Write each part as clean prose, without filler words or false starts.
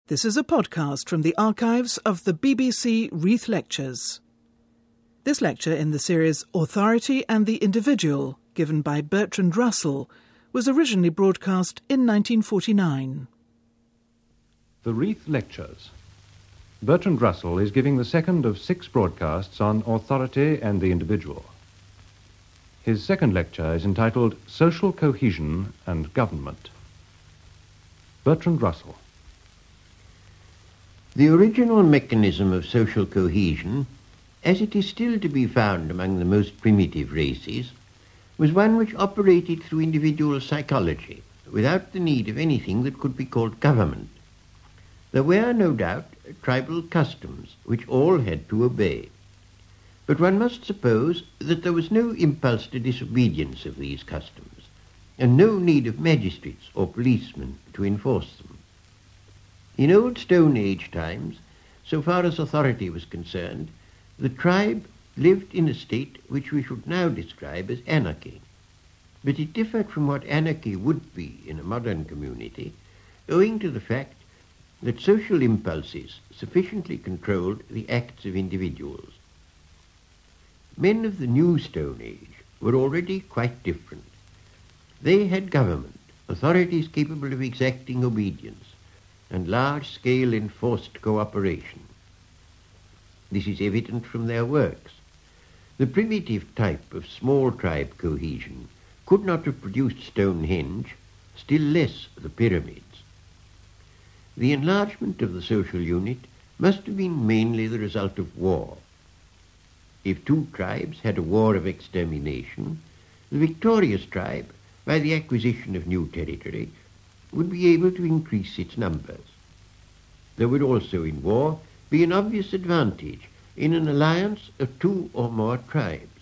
This is a podcast from the archives of the BBC Reith Lectures. This lecture in the series Authority and the Individual, given by Bertrand Russell, was originally broadcast in 1949. The Reith Lectures. Bertrand Russell is giving the second of 6 broadcasts on authority and the individual. His second lecture is entitled Social Cohesion and Government. Bertrand Russell. The original mechanism of social cohesion, as it is still to be found among the most primitive races, was one which operated through individual psychology, without the need of anything that could be called government. There were, no doubt, tribal customs which all had to obey. But one must suppose that there was no impulse to disobedience of these customs, and no need of magistrates or policemen to enforce them. In old Stone Age times, so far as authority was concerned, the tribe lived in a state which we should now describe as anarchy. But it differed from what anarchy would be in a modern community, owing to the fact that social impulses sufficiently controlled the acts of individuals. Men of the new Stone Age were already quite different. They had government, authorities capable of exacting obedience, and large-scale enforced cooperation. This is evident from their works. The primitive type of small tribe cohesion could not have produced Stonehenge, still less the pyramids. The enlargement of the social unit must have been mainly the result of war. If 2 tribes had a war of extermination, the victorious tribe, by the acquisition of new territory, would be able to increase its numbers. There would also in war be an obvious advantage in an alliance of 2 or more tribes.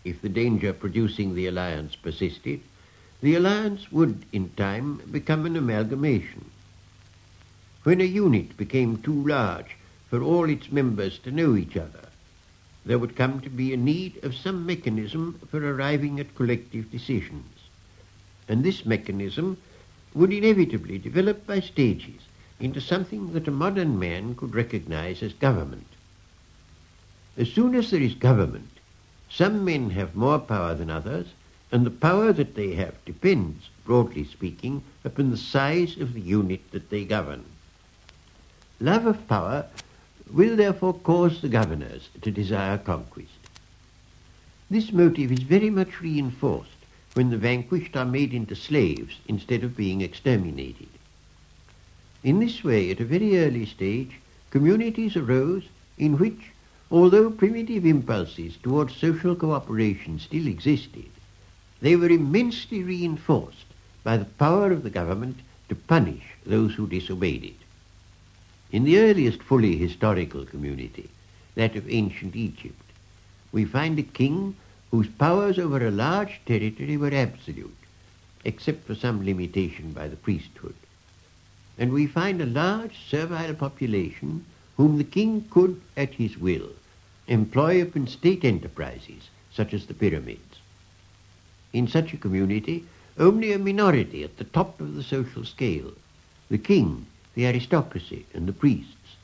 If the danger producing the alliance persisted, the alliance would in time become an amalgamation. When a unit became too large for all its members to know each other, there would come to be a need of some mechanism for arriving at collective decisions, and this mechanism would inevitably develop by stages into something that a modern man could recognize as government. As soon as there is government, some men have more power than others, and the power that they have depends, broadly speaking, upon the size of the unit that they govern. Love of power will therefore cause the governors to desire conquest. This motive is very much reinforced when the vanquished are made into slaves instead of being exterminated. In this way, at a very early stage, communities arose in which, although primitive impulses towards social cooperation still existed, they were immensely reinforced by the power of the government to punish those who disobeyed it. In the earliest fully historical community, that of ancient Egypt, we find a king whose powers over a large territory were absolute, except for some limitation by the priesthood. And we find a large servile population whom the king could, at his will, employ upon state enterprises, such as the pyramids. In such a community, only a minority at the top of the social scale, the king, the aristocracy, and the priests,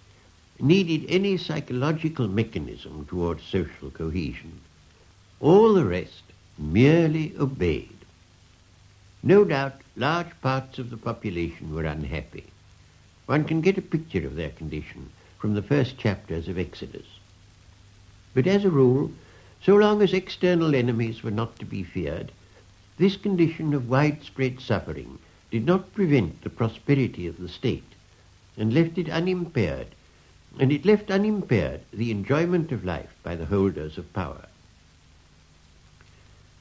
needed any psychological mechanism towards social cohesion. All the rest merely obeyed. No doubt large parts of the population were unhappy. One can get a picture of their condition from the first chapters of Exodus. But as a rule, so long as external enemies were not to be feared, this condition of widespread suffering did not prevent the prosperity of the state, and left unimpaired the enjoyment of life by the holders of power.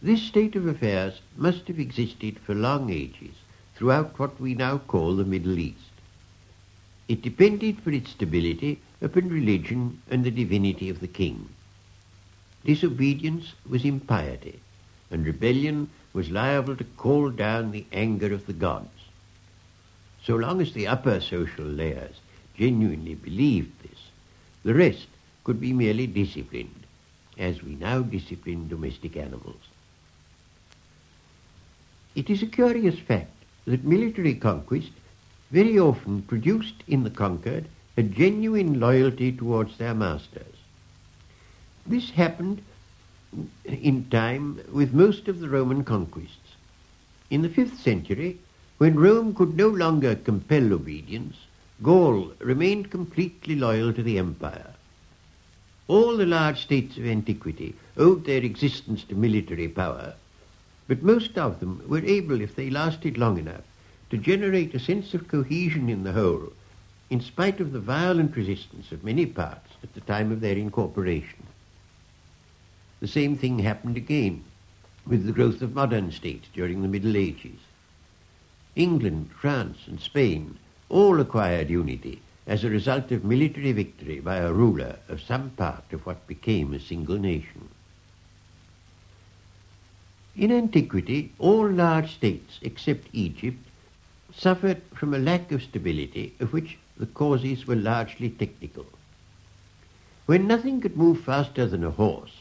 This state of affairs must have existed for long ages throughout what we now call the Middle East. It depended for its stability upon religion and the divinity of the king. Disobedience was impiety, and rebellion was liable to call down the anger of the gods. So long as the upper social layers genuinely believed this, the rest could be merely disciplined, as we now discipline domestic animals. It is a curious fact that military conquest very often produced in the conquered a genuine loyalty towards their masters. This happened in time with most of the Roman conquests. In the 5th century, when Rome could no longer compel obedience, Gaul remained completely loyal to the empire. All the large states of antiquity owed their existence to military power, but most of them were able, if they lasted long enough, to generate a sense of cohesion in the whole, in spite of the violent resistance of many parts at the time of their incorporation. The same thing happened again with the growth of modern states during the Middle Ages. England, France, and Spain all acquired unity as a result of military victory by a ruler of some part of what became a single nation. In antiquity, all large states except Egypt suffered from a lack of stability, of which the causes were largely technical. When nothing could move faster than a horse,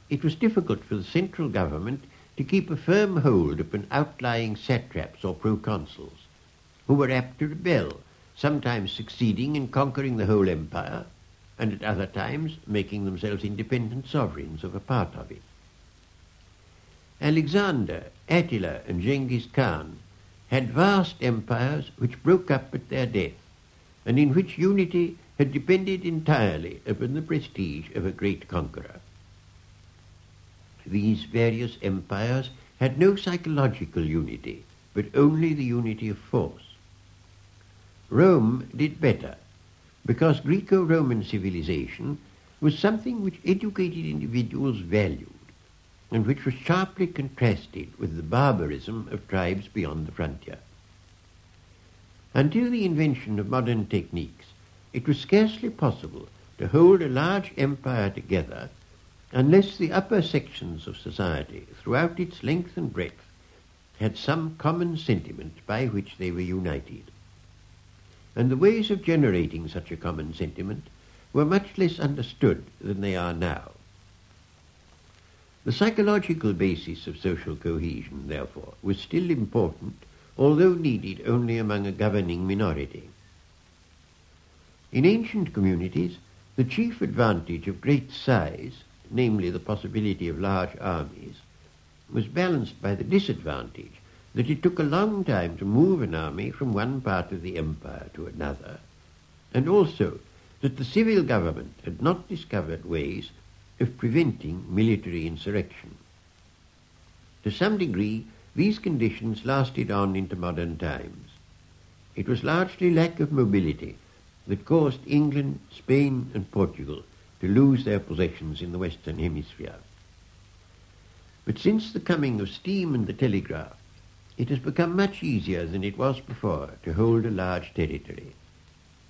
it was difficult for the central government to keep a firm hold upon outlying satraps or proconsuls, who were apt to rebel, sometimes succeeding in conquering the whole empire, and at other times making themselves independent sovereigns of a part of it. Alexander, Attila, and Genghis Khan had vast empires which broke up at their death, and in which unity had depended entirely upon the prestige of a great conqueror. These various empires had no psychological unity, but only the unity of force. Rome did better, because Greco-Roman civilization was something which educated individuals valued, and which was sharply contrasted with the barbarism of tribes beyond the frontier. Until the invention of modern techniques, it was scarcely possible to hold a large empire together unless the upper sections of society, throughout its length and breadth, had some common sentiment by which they were united. And the ways of generating such a common sentiment were much less understood than they are now. The psychological basis of social cohesion, therefore, was still important, although needed only among a governing minority. In ancient communities, the chief advantage of great size, namely the possibility of large armies, was balanced by the disadvantage that it took a long time to move an army from one part of the empire to another, and also that the civil government had not discovered ways of preventing military insurrection. To some degree, these conditions lasted on into modern times. It was largely lack of mobility that caused England, Spain, and Portugal to lose their possessions in the Western Hemisphere. But since the coming of steam and the telegraph, it has become much easier than it was before to hold a large territory.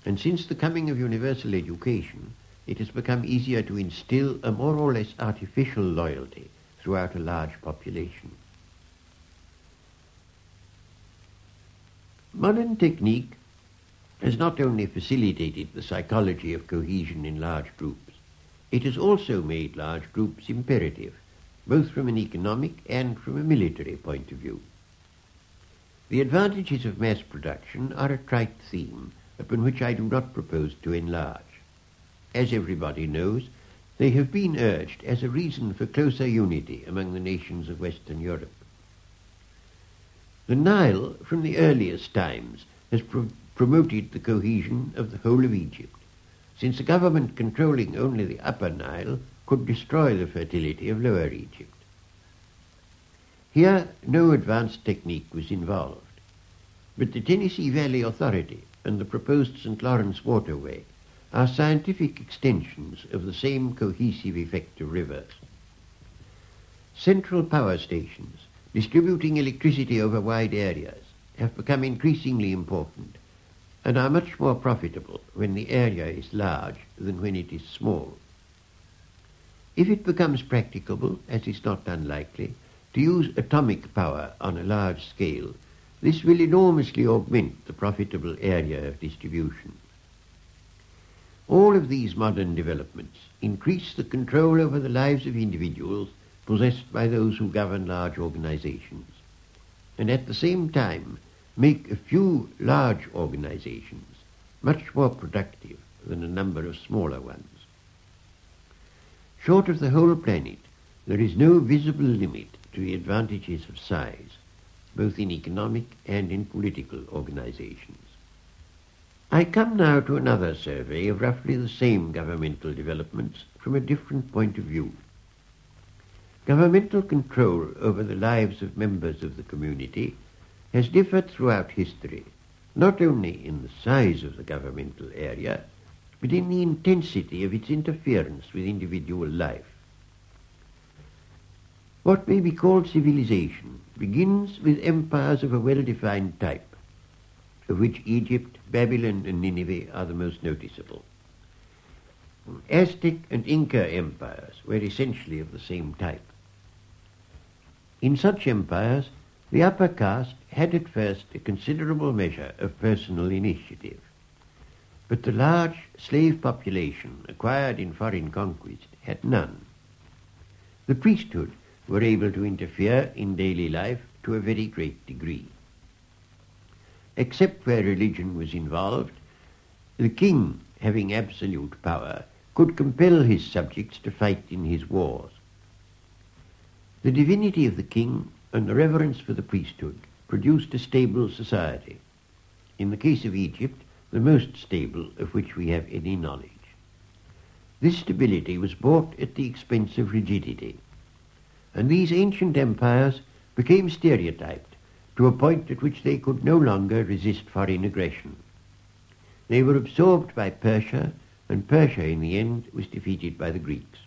And since the coming of universal education, it has become easier to instill a more or less artificial loyalty throughout a large population. Modern technique has not only facilitated the psychology of cohesion in large groups, it has also made large groups imperative, both from an economic and from a military point of view. The advantages of mass production are a trite theme upon which I do not propose to enlarge. As everybody knows, they have been urged as a reason for closer unity among the nations of Western Europe. The Nile, from the earliest times, has promoted the cohesion of the whole of Egypt, since a government controlling only the upper Nile could destroy the fertility of lower Egypt. Here, no advanced technique was involved, but the Tennessee Valley Authority and the proposed St. Lawrence Waterway are scientific extensions of the same cohesive effect of rivers. Central power stations, distributing electricity over wide areas, have become increasingly important and are much more profitable when the area is large than when it is small. If it becomes practicable, as is not unlikely, to use atomic power on a large scale, this will enormously augment the profitable area of distribution. All of these modern developments increase the control over the lives of individuals possessed by those who govern large organizations, and at the same time make a few large organizations much more productive than a number of smaller ones. Short of the whole planet, there is no visible limit to the advantages of size, both in economic and in political organizations. I come now to another survey of roughly the same governmental developments from a different point of view. Governmental control over the lives of members of the community has differed throughout history, not only in the size of the governmental area, but in the intensity of its interference with individual life. What may be called civilization begins with empires of a well-defined type, of which Egypt, Babylon and Nineveh are the most noticeable. Aztec and Inca empires were essentially of the same type. In such empires, the upper caste had at first a considerable measure of personal initiative, but the large slave population acquired in foreign conquest had none. The priesthood were able to interfere in daily life to a very great degree. Except where religion was involved, the king, having absolute power, could compel his subjects to fight in his wars. The divinity of the king and the reverence for the priesthood produced a stable society. In the case of Egypt, the most stable of which we have any knowledge. This stability was bought at the expense of rigidity, and these ancient empires became stereotyped to a point at which they could no longer resist foreign aggression. They were absorbed by Persia, and Persia in the end was defeated by the Greeks.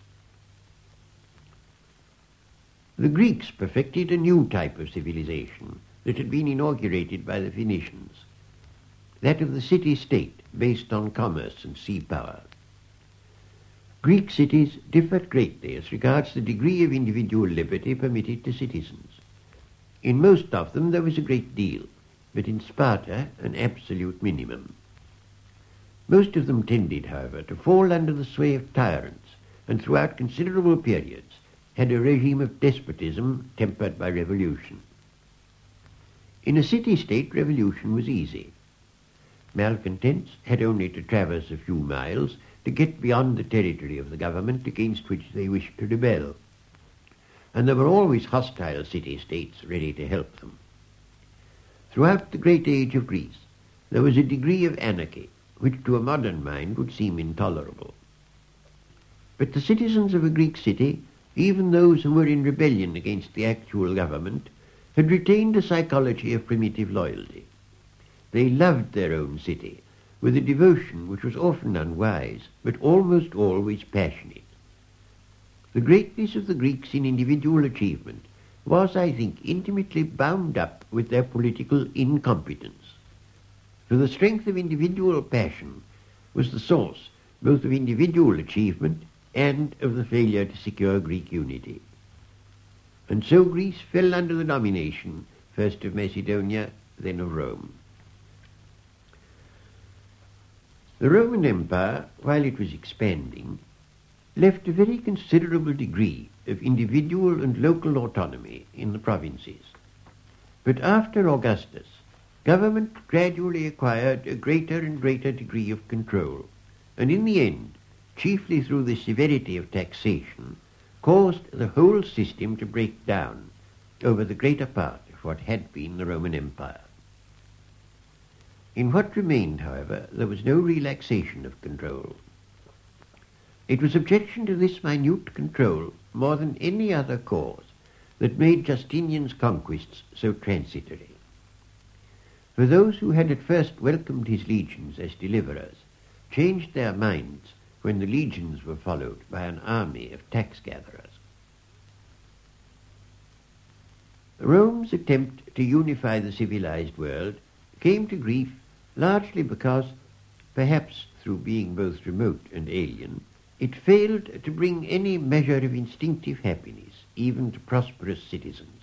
The Greeks perfected a new type of civilization that had been inaugurated by the Phoenicians, that of the city-state based on commerce and sea power. Greek cities differed greatly as regards the degree of individual liberty permitted to citizens. In most of them there was a great deal, but in Sparta an absolute minimum. Most of them tended, however, to fall under the sway of tyrants, and throughout considerable periods had a regime of despotism tempered by revolution. In a city-state, revolution was easy. Malcontents had only to traverse a few miles to get beyond the territory of the government against which they wished to rebel, and there were always hostile city-states ready to help them. Throughout the great age of Greece, there was a degree of anarchy which to a modern mind would seem intolerable. But the citizens of a Greek city, even those who were in rebellion against the actual government, had retained a psychology of primitive loyalty. They loved their own city with a devotion which was often unwise, but almost always passionate. The greatness of the Greeks in individual achievement was, I think, intimately bound up with their political incompetence. For the strength of individual passion was the source both of individual achievement and of the failure to secure Greek unity. And so Greece fell under the domination first of Macedonia, then of Rome. The Roman Empire, while it was expanding, left a very considerable degree of individual and local autonomy in the provinces. But after Augustus, government gradually acquired a greater and greater degree of control, and in the end, chiefly through the severity of taxation, caused the whole system to break down over the greater part of what had been the Roman Empire. In what remained, however, there was no relaxation of control. It was objection to this minute control, more than any other cause, that made Justinian's conquests so transitory. For those who had at first welcomed his legions as deliverers changed their minds when the legions were followed by an army of tax-gatherers. Rome's attempt to unify the civilized world came to grief largely because, perhaps through being both remote and alien, it failed to bring any measure of instinctive happiness even to prosperous citizens.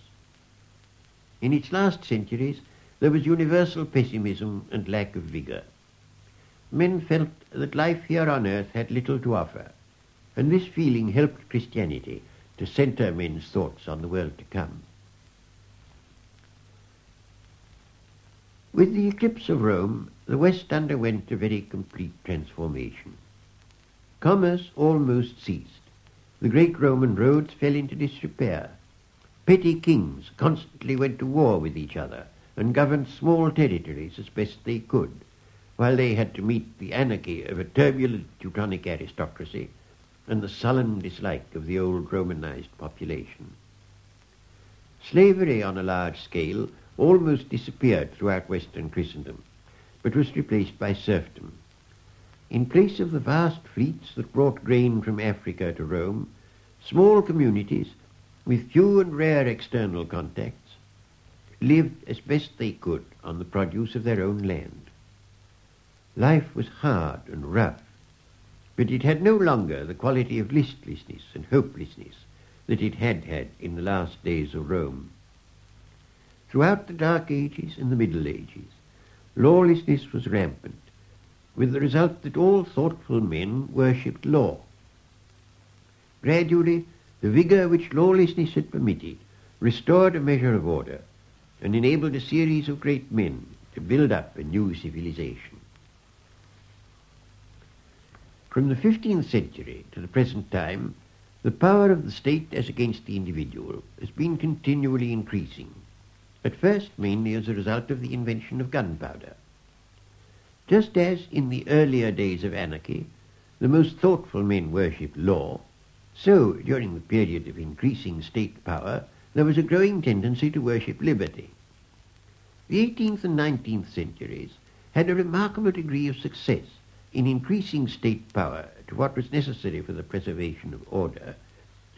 In its last centuries, there was universal pessimism and lack of vigor. Men felt that life here on earth had little to offer, and this feeling helped Christianity to center men's thoughts on the world to come. With the eclipse of Rome, the West underwent a very complete transformation. Commerce almost ceased. The great Roman roads fell into disrepair. Petty kings constantly went to war with each other and governed small territories as best they could, while they had to meet the anarchy of a turbulent Teutonic aristocracy and the sullen dislike of the old Romanized population. Slavery on a large scale almost disappeared throughout Western Christendom, but was replaced by serfdom. In place of the vast fleets that brought grain from Africa to Rome, small communities, with few and rare external contacts, lived as best they could on the produce of their own land. Life was hard and rough, but it had no longer the quality of listlessness and hopelessness that it had had in the last days of Rome. Throughout the Dark Ages and the Middle Ages, lawlessness was rampant, with the result that all thoughtful men worshipped law. Gradually, the vigour which lawlessness had permitted restored a measure of order and enabled a series of great men to build up a new civilization. From the 15th century to the present time, the power of the state as against the individual has been continually increasing, at first mainly as a result of the invention of gunpowder. Just as in the earlier days of anarchy, the most thoughtful men worshipped law, so during the period of increasing state power, there was a growing tendency to worship liberty. The 18th and 19th centuries had a remarkable degree of success in increasing state power to what was necessary for the preservation of order,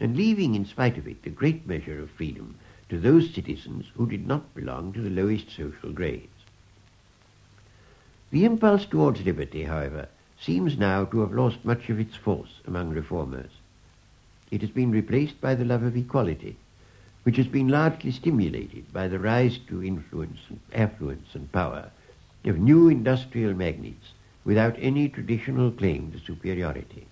and leaving in spite of it a great measure of freedom to those citizens who did not belong to the lowest social grades. The impulse towards liberty, however, seems now to have lost much of its force among reformers. It has been replaced by the love of equality, which has been largely stimulated by the rise to influence, affluence and power of new industrial magnates without any traditional claim to superiority.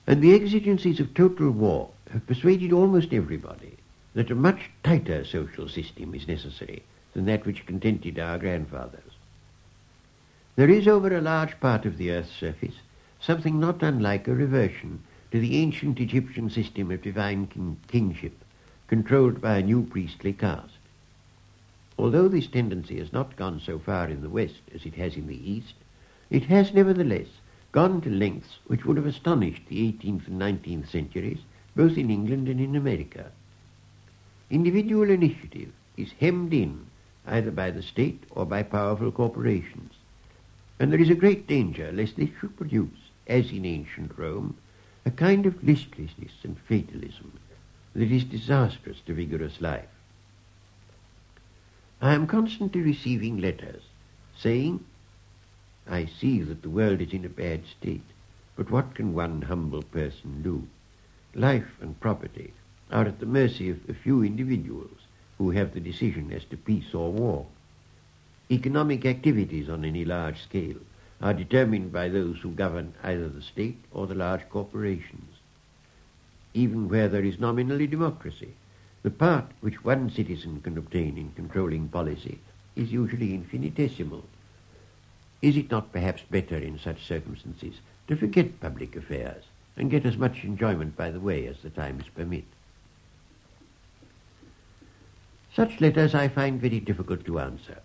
And the exigencies of total war have persuaded almost everybody that a much tighter social system is necessary than that which contented our grandfathers. There is over a large part of the earth's surface something not unlike a reversion to the ancient Egyptian system of divine kingship, controlled by a new priestly caste. Although this tendency has not gone so far in the West as it has in the East, it has nevertheless gone to lengths which would have astonished the 18th and 19th centuries, both in England and in America. Individual initiative is hemmed in either by the state or by powerful corporations, and there is a great danger lest this should produce, as in ancient Rome, a kind of listlessness and fatalism that is disastrous to vigorous life. I am constantly receiving letters saying, "I see that the world is in a bad state, but what can one humble person do? Life and property are at the mercy of a few individuals who have the decision as to peace or war. Economic activities on any large scale are determined by those who govern either the state or the large corporations. Even where there is nominally democracy, the part which one citizen can obtain in controlling policy is usually infinitesimal. Is it not perhaps better in such circumstances to forget public affairs and get as much enjoyment by the way as the times permit?" Such letters I find very difficult to answer,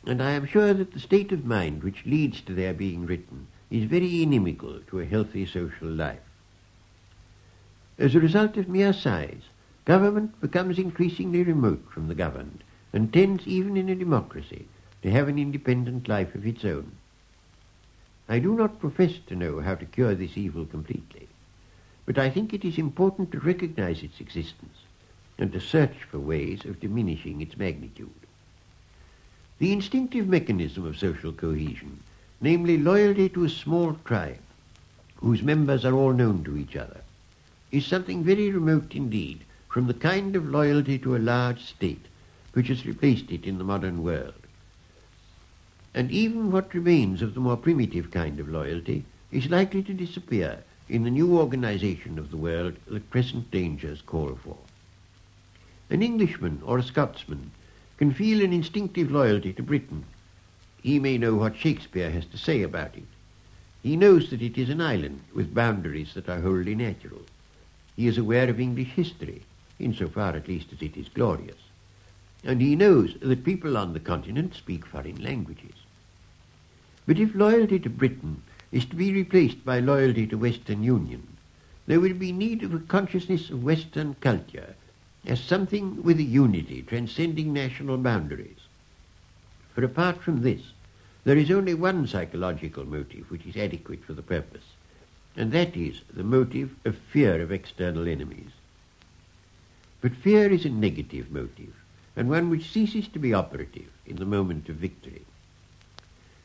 and I am sure that the state of mind which leads to their being written is very inimical to a healthy social life. As a result of mere size, government becomes increasingly remote from the governed, and tends, even in a democracy, to have an independent life of its own. I do not profess to know how to cure this evil completely, but I think it is important to recognize its existence and to search for ways of diminishing its magnitude. The instinctive mechanism of social cohesion, namely loyalty to a small tribe, whose members are all known to each other, is something very remote indeed from the kind of loyalty to a large state which has replaced it in the modern world. And even what remains of the more primitive kind of loyalty is likely to disappear in the new organization of the world that present dangers call for. An Englishman or a Scotsman can feel an instinctive loyalty to Britain. He may know what Shakespeare has to say about it. He knows that it is an island with boundaries that are wholly natural. He is aware of English history, insofar at least as it is glorious. And he knows that people on the continent speak foreign languages. But if loyalty to Britain is to be replaced by loyalty to Western Union, there will be need of a consciousness of Western culture as something with a unity transcending national boundaries. For apart from this, there is only one psychological motive which is adequate for the purpose, and that is the motive of fear of external enemies. But fear is a negative motive, and one which ceases to be operative in the moment of victory.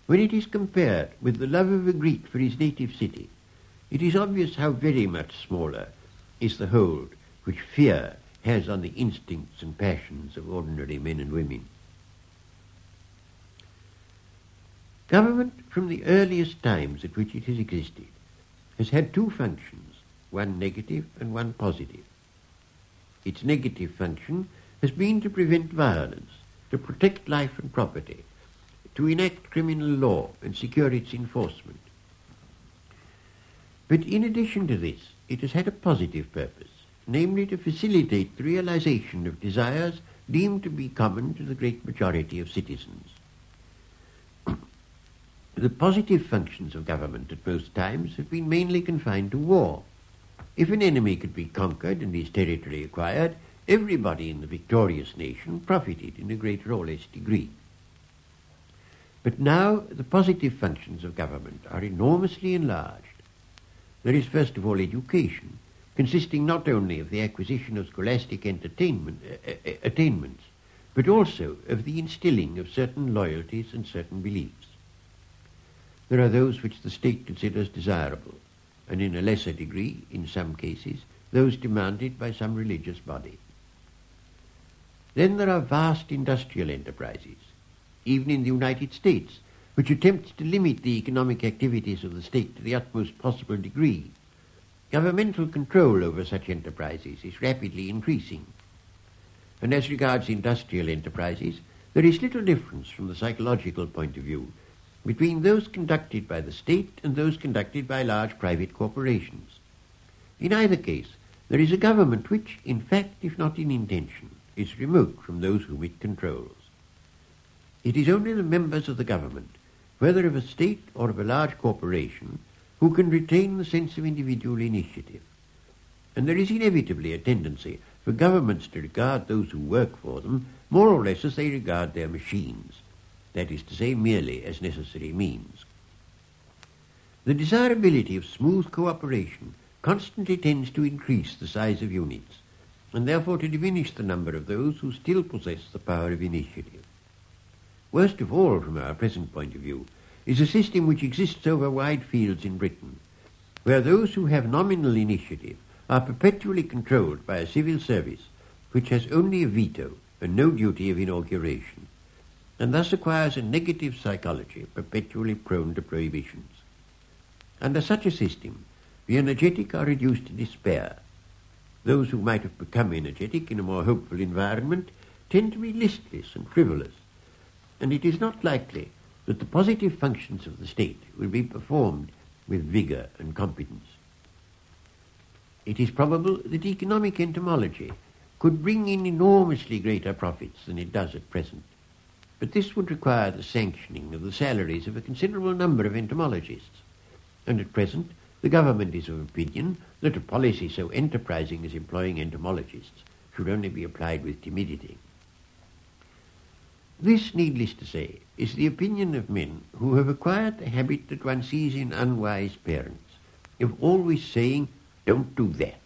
When it is compared with the love of a Greek for his native city, it is obvious how very much smaller is the hold which fear has on the instincts and passions of ordinary men and women. Government, from the earliest times at which it has existed, has had two functions, one negative and one positive. Its negative function has been to prevent violence, to protect life and property, to enact criminal law and secure its enforcement. But in addition to this, it has had a positive purpose, namely to facilitate the realization of desires deemed to be common to the great majority of citizens. The positive functions of government at most times have been mainly confined to war. If an enemy could be conquered and his territory acquired, everybody in the victorious nation profited in a greater or less degree. But now the positive functions of government are enormously enlarged. There is first of all education, consisting not only of the acquisition of scholastic attainments, but also of the instilling of certain loyalties and certain beliefs. There are those which the state considers desirable, and in a lesser degree, in some cases, those demanded by some religious body. Then there are vast industrial enterprises, even in the United States, which attempts to limit the economic activities of the state to the utmost possible degree. Governmental control over such enterprises is rapidly increasing. And as regards industrial enterprises, there is little difference from the psychological point of view between those conducted by the state and those conducted by large private corporations. In either case, there is a government which, in fact, if not in intention, is remote from those whom it controls. It is only the members of the government, whether of a state or of a large corporation, who can retain the sense of individual initiative. And there is inevitably a tendency for governments to regard those who work for them more or less as they regard their machines, that is to say, merely as necessary means. The desirability of smooth cooperation constantly tends to increase the size of units, and therefore to diminish the number of those who still possess the power of initiative. Worst of all, from our present point of view, is a system which exists over wide fields in Britain, where those who have nominal initiative are perpetually controlled by a civil service which has only a veto and no duty of inauguration, and thus acquires a negative psychology perpetually prone to prohibitions. Under such a system, the energetic are reduced to despair. Those who might have become energetic in a more hopeful environment tend to be listless and frivolous, and it is not likely that the positive functions of the state will be performed with vigour and competence. It is probable that economic entomology could bring in enormously greater profits than it does at present, but this would require the sanctioning of the salaries of a considerable number of entomologists, and at present the government is of opinion that a policy so enterprising as employing entomologists should only be applied with timidity. This, needless to say, is the opinion of men who have acquired the habit that one sees in unwise parents, of always saying, "Don't do that,"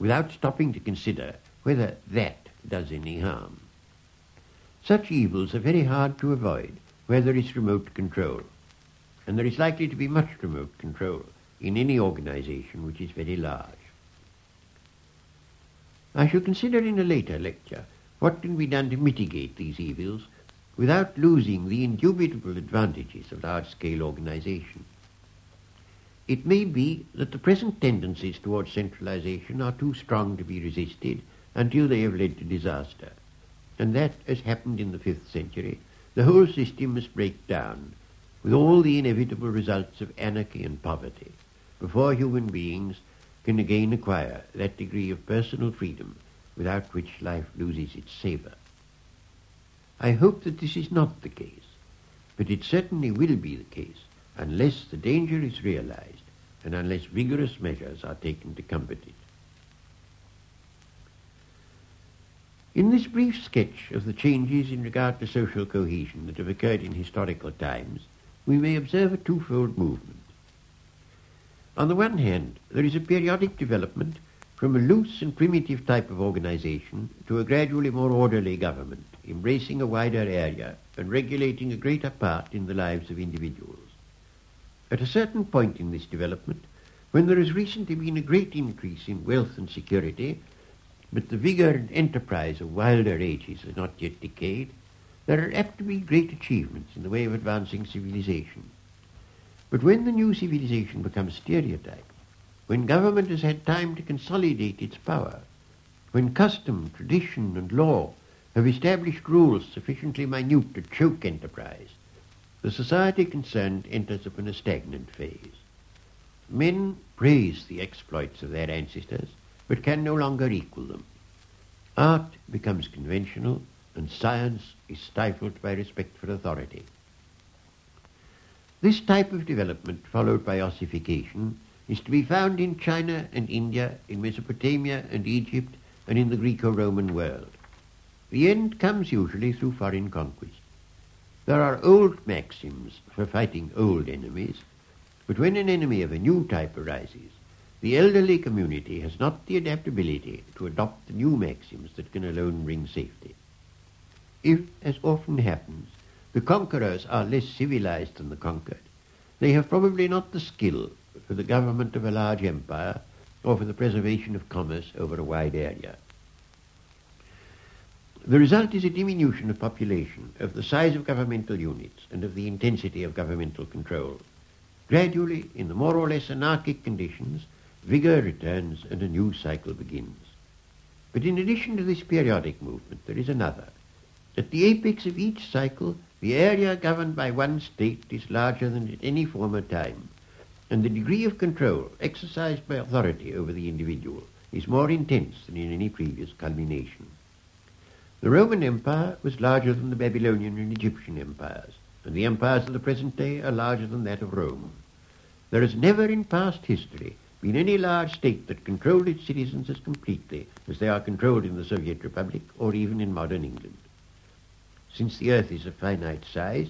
without stopping to consider whether that does any harm. Such evils are very hard to avoid where there is remote control, and there is likely to be much remote control in any organization which is very large. I shall consider in a later lecture what can be done to mitigate these evils without losing the indubitable advantages of large-scale organization. It may be that the present tendencies towards centralization are too strong to be resisted until they have led to disaster, and that, as happened in the 5th century, the whole system must break down, with all the inevitable results of anarchy and poverty, before human beings can again acquire that degree of personal freedom without which life loses its savour. I hope that this is not the case, but it certainly will be the case unless the danger is realized and unless vigorous measures are taken to combat it. In this brief sketch of the changes in regard to social cohesion that have occurred in historical times, we may observe a twofold movement. On the one hand, there is a periodic development from a loose and primitive type of organization to a gradually more orderly government, embracing a wider area and regulating a greater part in the lives of individuals. At a certain point in this development, when there has recently been a great increase in wealth and security, but the vigour and enterprise of wilder ages has not yet decayed, there are apt to be great achievements in the way of advancing civilization. But when the new civilization becomes stereotyped, when government has had time to consolidate its power, when custom, tradition and law have established rules sufficiently minute to choke enterprise, the society concerned enters upon a stagnant phase. Men praise the exploits of their ancestors, but can no longer equal them. Art becomes conventional, and science is stifled by respect for authority. This type of development, followed by ossification, is to be found in China and India, in Mesopotamia and Egypt, and in the Greco-Roman world. The end comes usually through foreign conquest. There are old maxims for fighting old enemies, but when an enemy of a new type arises, the elderly community has not the adaptability to adopt the new maxims that can alone bring safety. If, as often happens, the conquerors are less civilized than the conquered, they have probably not the skill for the government of a large empire or for the preservation of commerce over a wide area. The result is a diminution of population, of the size of governmental units, and of the intensity of governmental control. Gradually, in the more or less anarchic conditions, vigour returns and a new cycle begins. But in addition to this periodic movement, there is another. At the apex of each cycle, the area governed by one state is larger than at any former time, and the degree of control exercised by authority over the individual is more intense than in any previous culmination. The Roman Empire was larger than the Babylonian and Egyptian empires, and the empires of the present day are larger than that of Rome. There has never in past history been any large state that controlled its citizens as completely as they are controlled in the Soviet Republic or even in modern England. Since the earth is of finite size,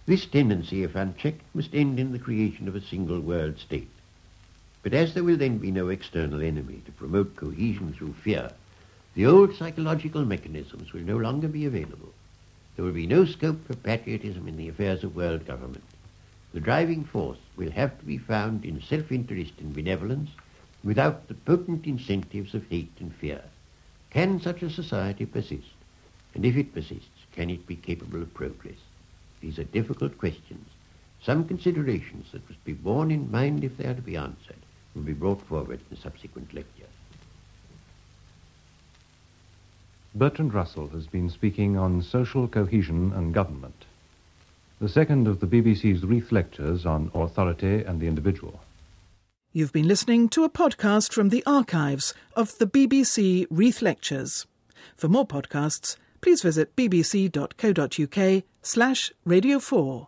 this tendency, if unchecked, must end in the creation of a single world state. But as there will then be no external enemy to promote cohesion through fear, the old psychological mechanisms will no longer be available. There will be no scope for patriotism in the affairs of world government. The driving force will have to be found in self-interest and benevolence without the potent incentives of hate and fear. Can such a society persist? And if it persists, can it be capable of progress? These are difficult questions. Some considerations that must be borne in mind if they are to be answered will be brought forward in a subsequent lecture. Bertrand Russell has been speaking on social cohesion and government. The second of the BBC's Reith lectures on authority and the individual. You've been listening to a podcast from the archives of the BBC Reith Lectures. For more podcasts, please visit bbc.co.uk/Radio4.